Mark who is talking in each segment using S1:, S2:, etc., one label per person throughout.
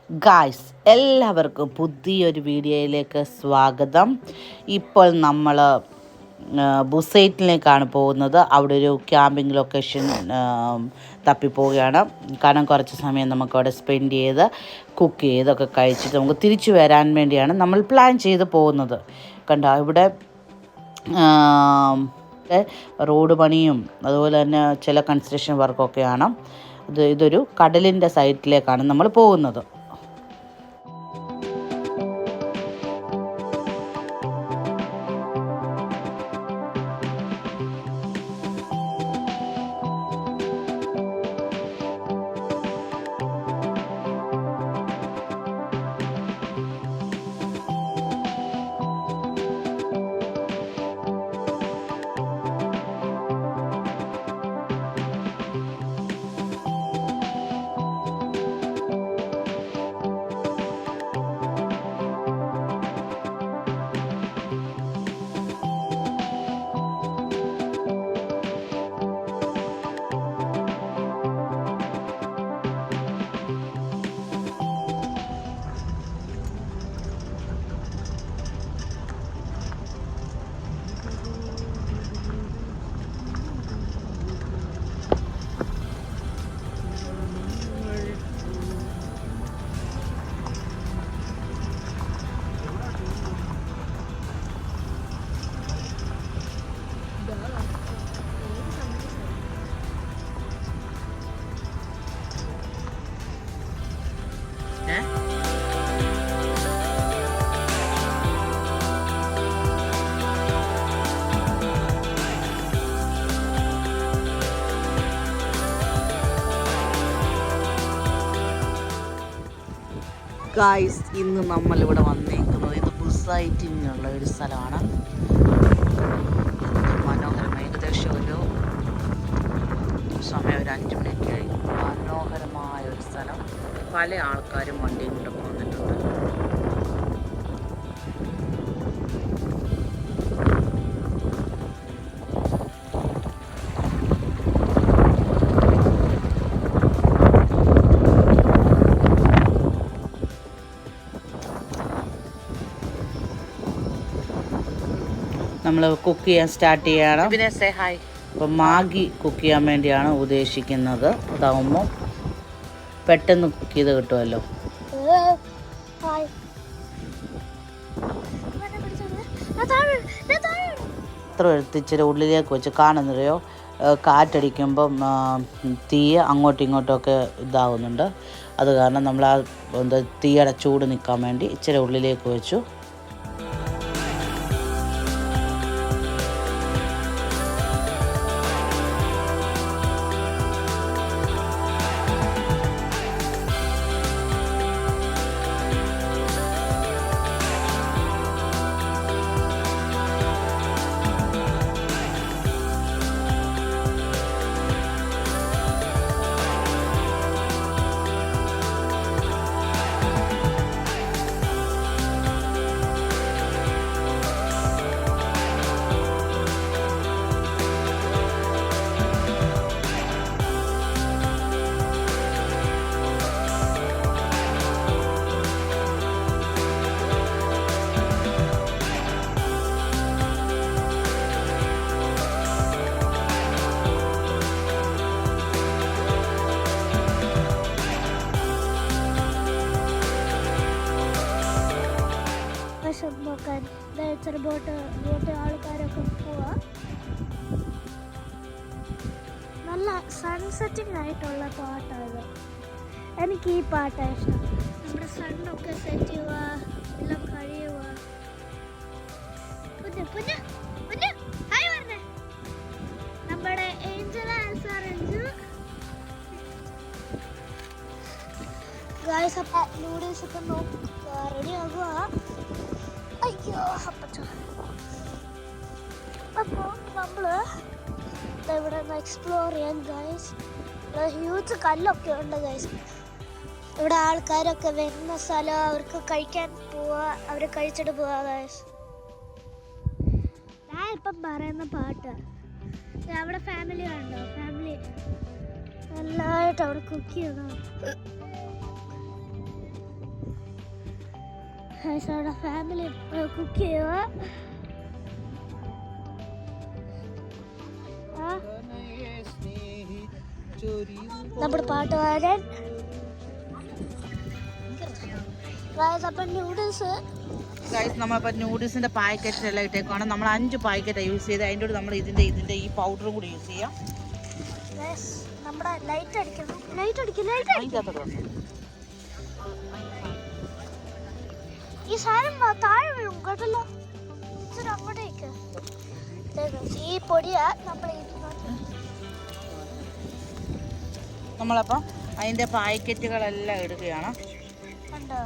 S1: Guys, എല്ലാവർക്കും പുതിയൊരു വീഡിയോയിലേക്ക് സ്വാഗതം. ഇപ്പോൾ നമ്മൾ ബുസൈറ്റിലേക്കാണ് പോകുന്നത്. അവിടെ ഒരു ക്യാമ്പിംഗ് ലൊക്കേഷൻ തപ്പിപ്പോവുകയാണ്. കാരണം കുറച്ച് സമയം നമുക്കവിടെ സ്പെൻഡ് ചെയ്ത് കുക്ക് ചെയ്തൊക്കെ കഴിച്ചിട്ട് നമുക്ക് തിരിച്ചു വരാൻ വേണ്ടിയാണ് നമ്മൾ പ്ലാൻ ചെയ്ത് പോകുന്നത്. കണ്ടോ, ഇവിടെ റോഡ് പണിയും അതുപോലെ തന്നെ ചില കൺസ്ട്രക്ഷൻ വർക്കൊക്കെയാണ്. ഇതൊരു കടലിൻ്റെ സൈഡിലേക്കാണ് നമ്മൾ പോകുന്നത്. ഗായ്സ്, ഇന്ന് നമ്മളിവിടെ വന്നേക്കുന്നത് ഇത് ബുസൈറ്റിനുള്ള ഒരു സ്ഥലമാണ്. മനോഹരമായ ഏകദേശം ഒരു സമയം ഒരു 5 മണിയൊക്കെ മനോഹരമായ ഒരു സ്ഥലം. പല ആൾക്കാരും വണ്ടിയും കൊണ്ടൊക്കെ വന്നിട്ടുണ്ട്. നമ്മൾ കുക്ക് ചെയ്യാൻ സ്റ്റാർട്ട് ചെയ്യണം. അപ്പം മാഗി കുക്ക് ചെയ്യാൻ വേണ്ടിയാണ് ഉദ്ദേശിക്കുന്നത്. അതാവുമ്പോൾ പെട്ടെന്ന് കുക്ക് ചെയ്ത് കിട്ടുമല്ലോ. അത്ര എടുത്തിച്ചിരി ഉള്ളിലേക്ക് വെച്ച് കാണുന്നറിയോ, കാറ്റടിക്കുമ്പം തീ അങ്ങോട്ടും ഇങ്ങോട്ടുമൊക്കെ ഇതാവുന്നുണ്ട്. അത് കാരണം നമ്മൾ ആ തീയുടെ ചൂട് നിൽക്കാൻ വേണ്ടി ഇച്ചിരി ഉള്ളിലേക്ക് വെച്ചു.
S2: നോക്കാൻ ബോട്ട് ആൾക്കാരൊക്കെ പോവാ. നല്ല സൺസെറ്റിംഗ് ആയിട്ടുള്ള പാട്ടാണ്. എനിക്ക് ഈ പാട്ടാണ് ഇഷ്ടം. നമ്മുടെ സണ്ണൊക്കെ സെറ്റ് ചെയ്യുക, എല്ലാം കഴിയുക. നമ്മുടെ ഏഞ്ചൽ ആൻസറഞ്ചു ഗായ്സ്, അപ്പം നൂഡിൽസ് ഒക്കെ റെഡി ആകുക. അയ്യോ, അപ്പോൾ നമ്മള് ഇവിടെ ഒന്ന് എക്സ്പ്ലോർ ചെയ്യാൻ ഗൈസ്. ഇവിടെ ഹ്യൂജ് കല്ലൊക്കെ ഉണ്ട് ഗൈസ്. ഇവിടെ ആൾക്കാരൊക്കെ വരുന്ന സ്ഥലം, അവർക്ക് കഴിക്കാൻ പോവാ, അവർ കഴിച്ചിട്ട് പോവാ ഗൈസ്. ഞാൻ ഇപ്പം പറയുന്ന പാട്ട് അവിടെ ഫാമിലി ഉണ്ടോ, ഫാമിലി നല്ലതായിട്ട് അവിടെ കുക്ക് ചെയ്യണം. അവിടെ ഫാമിലി കുക്ക് ചെയ്യുക. നമ്മുടെ പാട്ടുകാരൻ അപ്പം നൂഡിൽസ്.
S1: നമ്മളിപ്പോൾ നൂഡിൽസിൻ്റെ പാക്കറ്റെല്ലാം ഇട്ടേക്കാണ്. നമ്മൾ 5 പാക്കറ്റാണ് യൂസ് ചെയ്ത്. അതിൻ്റെ കൂടെ നമ്മൾ ഇതിൻ്റെ ഈ പൗഡറും കൂടി യൂസ് ചെയ്യാം.
S2: നമ്മുടെ ലൈറ്റ് അടിക്കണം. ഈ സാധനം താഴെ വീഴും കേട്ടല്ലോ. ഇച്ചിരി അങ്ങോട്ടേക്ക്. ഈ പൊടിയാ
S1: നമ്മളപ്പം അതിൻ്റെ പാക്കറ്റുകളെല്ലാം ഇടുകയാണ്.
S2: കണ്ടോ?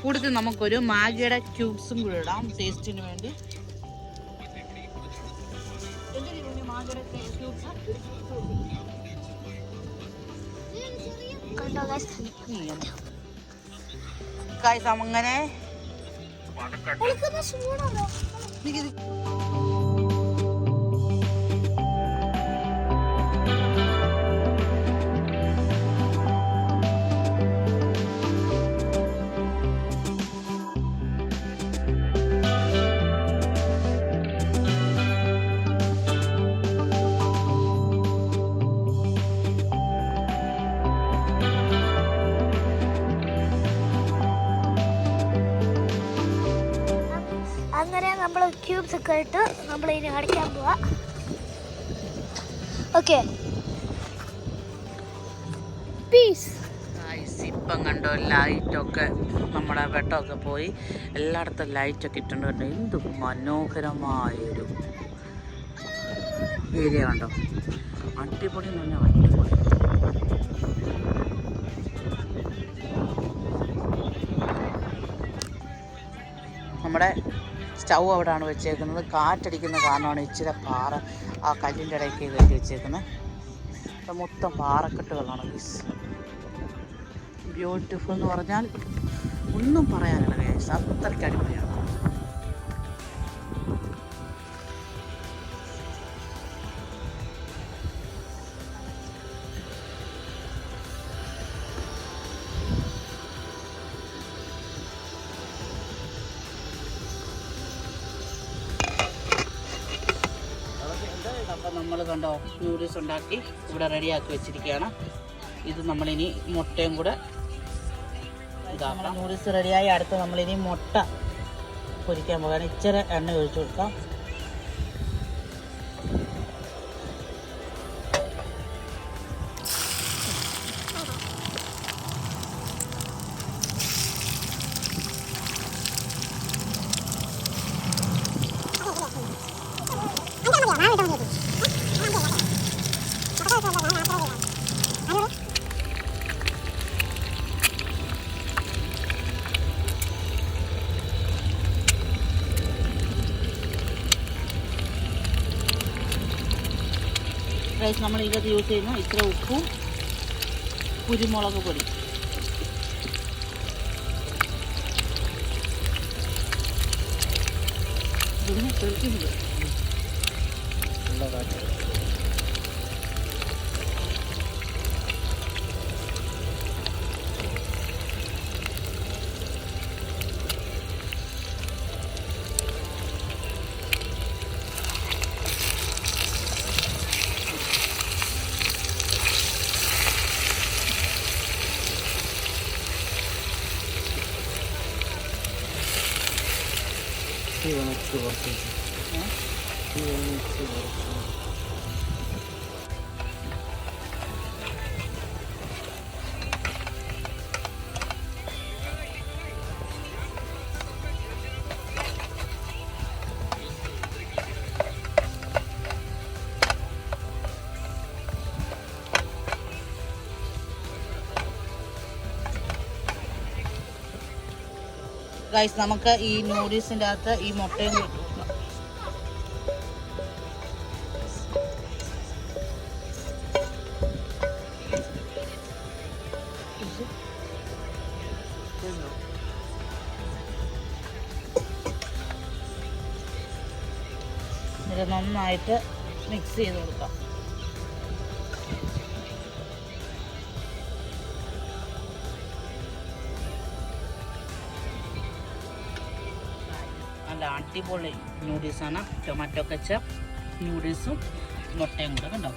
S1: കൂടുതൽ നമുക്കൊരു മാഗിയുടെ ക്യൂബ്സും കൂടി ഇടാം ടേസ്റ്റിന് വേണ്ടി. അങ്ങനെ
S2: നമ്മൾ ക്യൂബ്സ് ഒക്കെ ഇട്ട് നമ്മൾ ഇനി അടിക്കാൻ പോവാ. Okay piece.
S1: ഇപ്പം കണ്ടോ ലൈറ്റൊക്കെ നമ്മുടെ വെട്ടമൊക്കെ പോയി എല്ലായിടത്തും ലൈറ്റൊക്കെ ഇട്ടുണ്ട്. കണ്ടോ എന്ത് മനോഹരമായൊരു ഏരിയ കണ്ടോ. അടിപൊളി എന്ന് പറഞ്ഞാൽ അടിപൊളി. നമ്മുടെ സ്റ്റൗ അവിടെയാണ് വെച്ചേക്കുന്നത്. കാറ്റടിക്കുന്ന കാരണമാണ് ഇച്ചിരി പാറ ആ കല്ലിൻ്റെ ഇടയ്ക്ക് കയറ്റി വെച്ചേക്കുന്നത്. ഇത് മൊത്തം പാറക്കെട്ടുകളാണ് ഗൈസ്. ബ്യൂട്ടിഫുൾ എന്ന് പറഞ്ഞാൽ ഒന്നും പറയാനില്ല ഗൈസ്, അത്രയ്ക്ക് അടിപൊളിയാണ്. അപ്പം നമ്മൾ കണ്ടോ നൂഡിൽസ് ഉണ്ടാക്കി ഇവിടെ റെഡിയാക്കി വെച്ചിരിക്കുകയാണ്. ഇത് നമ്മളിനി മുട്ടയും കൂടെ ഇതാക്കണം. നൂഡിൽസ് റെഡിയായി. അടുത്ത് നമ്മളിനി മുട്ട പൊരിക്കാൻ പോകാൻ ഇച്ചിരി എണ്ണ ഒഴിച്ചു കൊടുക്കാം. റൈസ് നമ്മൾ ഇതിനകത്ത് യൂസ് ചെയ്യുന്ന ഇത്ര ഉപ്പും കുരുമുളക് പൊടി. ഇതിന് തെളിക്കുന്നില്ല. ഗൈസ് നമുക്ക് ഈ നൂഡിൽസിൻ്റെ അകത്ത് ഈ മുട്ടയും ഇത് നന്നായിട്ട് മിക്സ് ചെയ്ത് കൊടുക്കാം. നല്ല അടിപൊളി നൂഡിൽസാണ്. ടൊമാറ്റോ കെച്ചപ്പ്, നൂഡിൽസും മുട്ടയും കൂടെ കണ്ടോ.